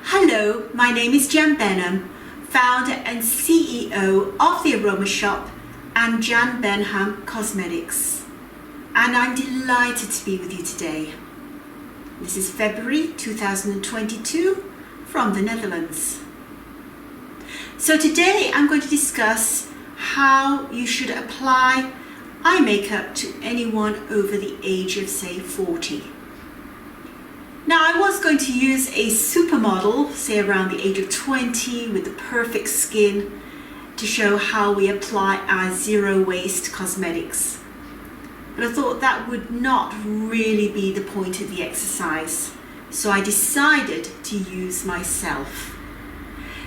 Hello, my name is Jan Benham, founder and CEO of the Aroma Shop and Jan Benham Cosmetics. And I'm delighted to be with you today. This is February 2022 from the Netherlands. So today I'm going to discuss how you should apply eye makeup to anyone over the age of, say, 40. Now, I was going to use a supermodel, say around the age of 20, with the perfect skin, to show how we apply our zero waste cosmetics. But I thought that would not really be the point of the exercise, so I decided to use myself.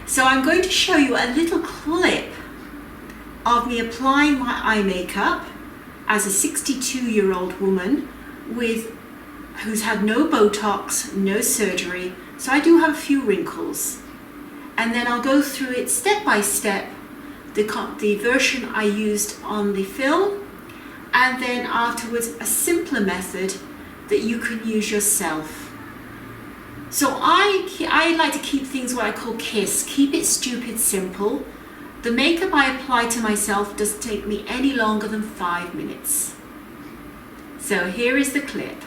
So I'm going to show you a little clip of me applying my eye makeup as a 62-year-old woman who's had no Botox, no surgery, so I do have a few wrinkles. And then I'll go through it step by step, the version I used on the film, and then afterwards a simpler method that you can use yourself. So I like to keep things what I call KISS, keep it stupid simple. The makeup I apply to myself doesn't take me any longer than 5 minutes. So here is the clip.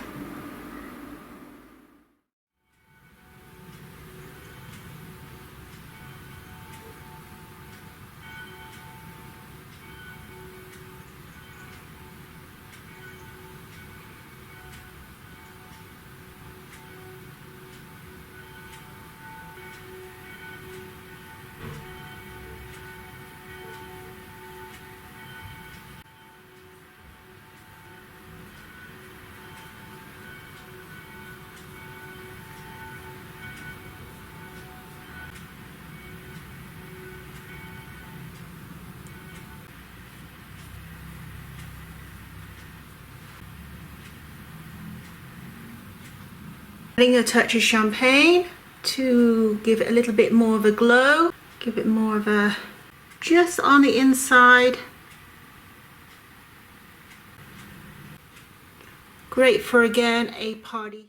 Adding a touch of champagne to give it a little bit more of a glow, give it more of a, just on the inside. Great for, again, a party.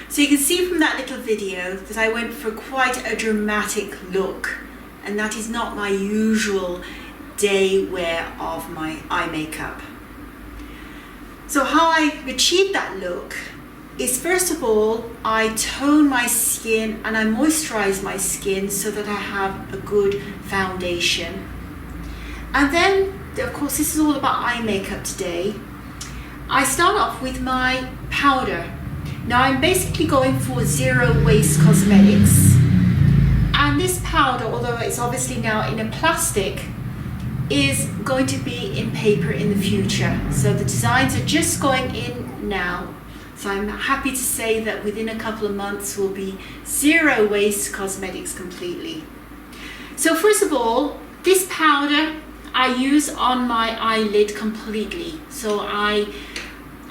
So you can see from that little video that I went for quite a dramatic look, and that is not my usual day wear of my eye makeup. So how I achieved that look is, first of all, I tone my skin and I moisturize my skin so that I have a good foundation. And then, of course, this is all about eye makeup today. I start off with my powder. Now I'm basically going for zero waste cosmetics. And this powder, although it's obviously now in a plastic, is going to be in paper in the future. So the designs are just going in now. So I'm happy to say that within a couple of months will be zero waste cosmetics completely. So first of all, this powder I use on my eyelid completely. So I'm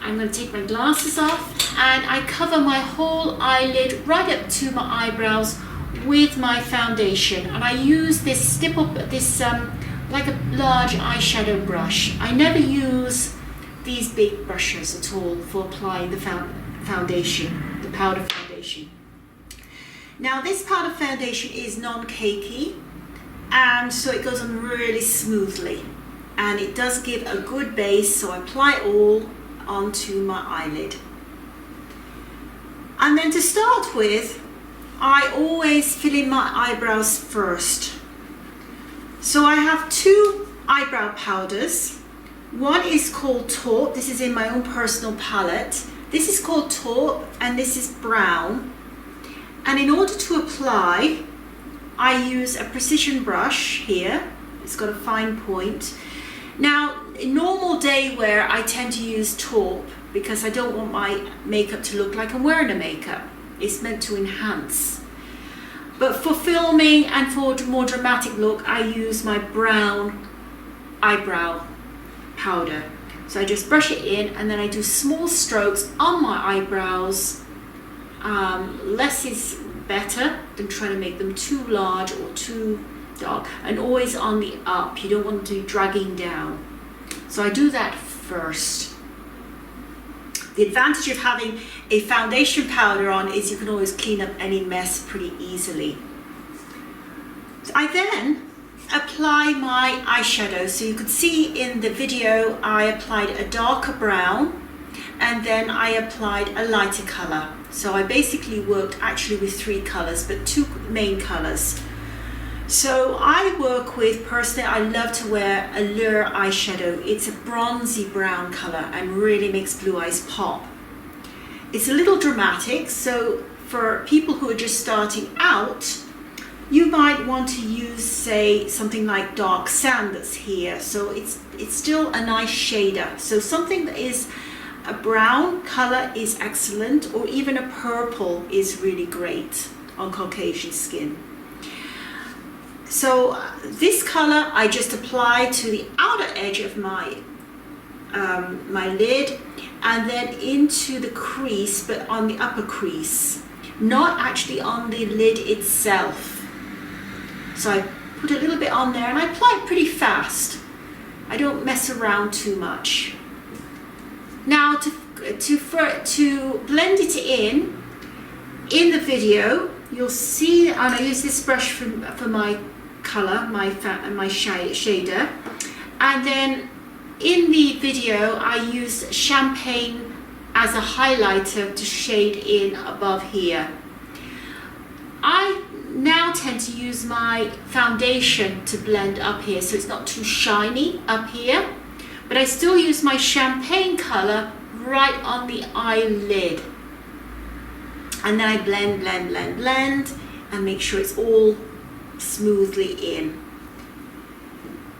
going to take my glasses off and I cover my whole eyelid right up to my eyebrows with my foundation. And I use this like a large eyeshadow brush. I never use these big brushes at all for applying the foundation, the powder foundation. Now this powder foundation is non-cakey, and so it goes on really smoothly, and it does give a good base, so I apply it all onto my eyelid. And then to start with, I always fill in my eyebrows first. So I have two eyebrow powders. One is called taupe. This is in my own personal palette. This is called taupe and this is brown. And in order to apply, I use a precision brush here. It's got a fine point. Now, in normal day wear, I tend to use taupe because I don't want my makeup to look like I'm wearing a makeup. It's meant to enhance. But for filming and for a more dramatic look, I use my brown eyebrow powder. So I just brush it in and then I do small strokes on my eyebrows. Less is better than trying to make them too large or too dark, and always on the up. You don't want to be dragging down. So I do that first. The advantage of having a foundation powder on is you can always clean up any mess pretty easily. So I then apply my eyeshadow. So you could see in the video I applied a darker brown and then I applied a lighter color. So I basically worked actually with 3 colors, but 2 main colors. So I work with, personally, I love to wear Allure eyeshadow. It's a bronzy brown color and really makes blue eyes pop. It's a little dramatic, so for people who are just starting out, you might want to use, say, something like dark sand that's here. So it's still a nice shader. So something that is a brown color is excellent, or even a purple is really great on Caucasian skin. So this color I just apply to the outer edge of my my lid and then into the crease, but on the upper crease, not actually on the lid itself. So I put a little bit on there and I apply it pretty fast. I don't mess around too much. Now to blend it in the video, you'll see, and I use this brush for my color, my shader, and then in the video I use champagne as a highlighter to shade in above here. I now tend to use my foundation to blend up here so it's not too shiny up here, but I still use my champagne color right on the eyelid, and then I blend and make sure it's all smoothly in.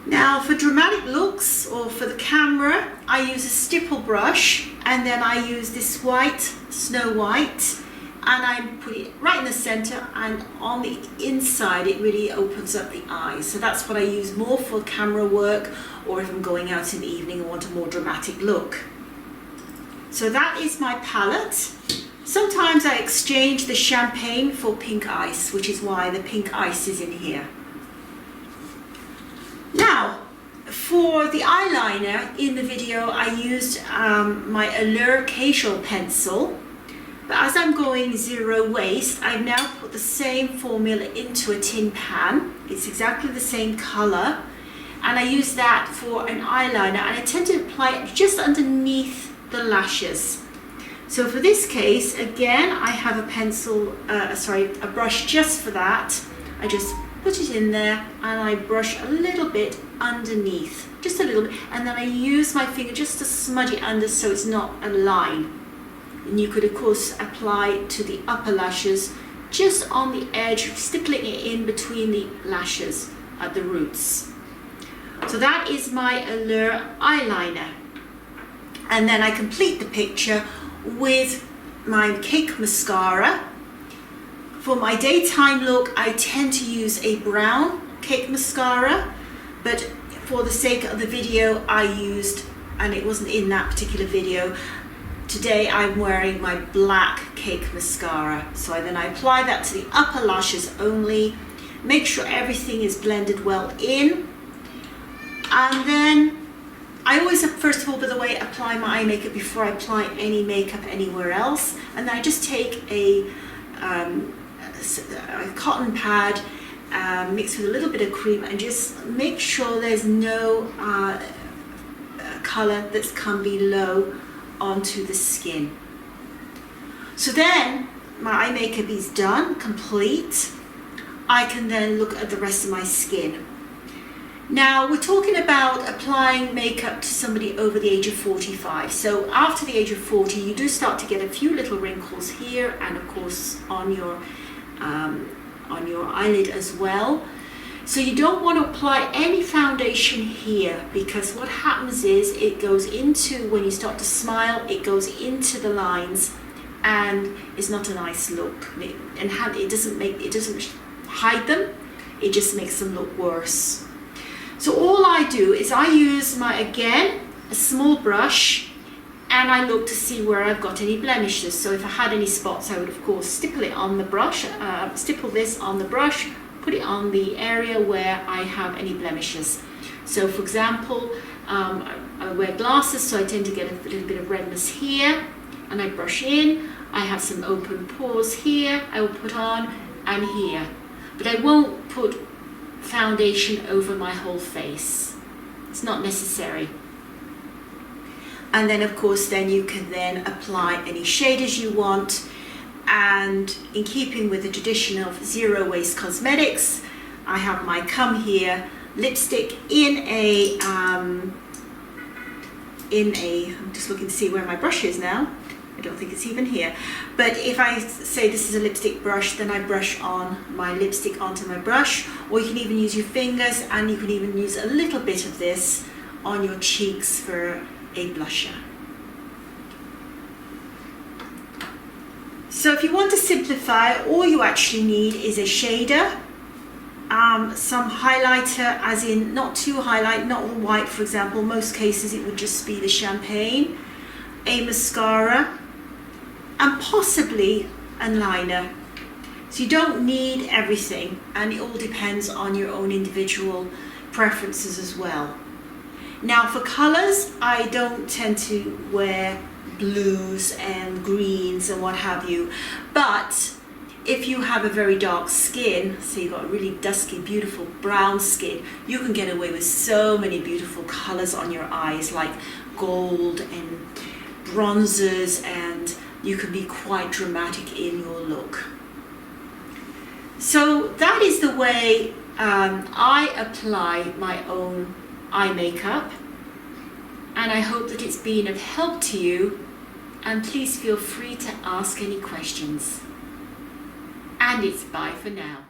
Now for dramatic looks, or for the camera, I use a stipple brush, and then I use this white, Snow White, and I put it right in the center, and on the inside it really opens up the eyes. So that's what I use more for camera work, or if I'm going out in the evening and want a more dramatic look. So that is my palette. Sometimes I exchange the champagne for pink ice, which is why the pink ice is in here. Now, for the eyeliner, in the video I used my Allure Kajal pencil, but as I'm going zero waste, I've now put the same formula into a tin pan. It's exactly the same color, and I use that for an eyeliner, and I tend to apply it just underneath the lashes. So for this case, again, I have a pencil, a brush just for that. I just put it in there and I brush a little bit underneath, just a little bit, and then I use my finger just to smudge it under so it's not a line. And you could of course apply it to the upper lashes, just on the edge, stippling it in between the lashes at the roots. So that is my Allure eyeliner. And then I complete the picture with my cake mascara. For my daytime look, I tend to use a brown cake mascara, but for the sake of the video I used, and it wasn't in that particular video, today I'm wearing my black cake mascara. So then I apply that to the upper lashes only, make sure everything is blended well in, and then I always, first of all, by the way, apply my eye makeup before I apply any makeup anywhere else. And then I just take a cotton pad, mixed with a little bit of cream, and just make sure there's no color that's come below onto the skin. So then my eye makeup is done, complete. I can then look at the rest of my skin. Now, we're talking about applying makeup to somebody over the age of 45. So after the age of 40, you do start to get a few little wrinkles here, and of course on your eyelid as well. So you don't want to apply any foundation here, because what happens is it goes into, when you start to smile, it goes into the lines, and it's not a nice look. And it doesn't hide them, it just makes them look worse. So all I do is I use again, a small brush, and I look to see where I've got any blemishes. So if I had any spots, I would of course stipple it on the brush, stipple this on the brush, put it on the area where I have any blemishes. So for example, I wear glasses, so I tend to get a little bit of redness here, and I brush in. I have some open pores here I will put on, and here. But I won't put foundation over my whole face. It's not necessary. And then of course then you can then apply any shaders you want, and in keeping with the tradition of zero waste cosmetics, I have my Come Here lipstick in a I'm just looking to see where my brush is now. I don't think it's even here. But if I say this is a lipstick brush, then I brush on my lipstick onto my brush, or you can even use your fingers, and you can even use a little bit of this on your cheeks for a blusher. So if you want to simplify, all you actually need is a shader, some highlighter, as in not too highlight, not the white for example, most cases it would just be the champagne, a mascara, and possibly an liner. So you don't need everything, and it all depends on your own individual preferences as well. Now for colours, I don't tend to wear blues and greens and what have you, but if you have a very dark skin, so you've got really dusky, beautiful brown skin, you can get away with so many beautiful colours on your eyes, like gold and bronzers, and you can be quite dramatic in your look. So that is the way I apply my own eye makeup, and I hope that it's been of help to you, and please feel free to ask any questions. And it's bye for now.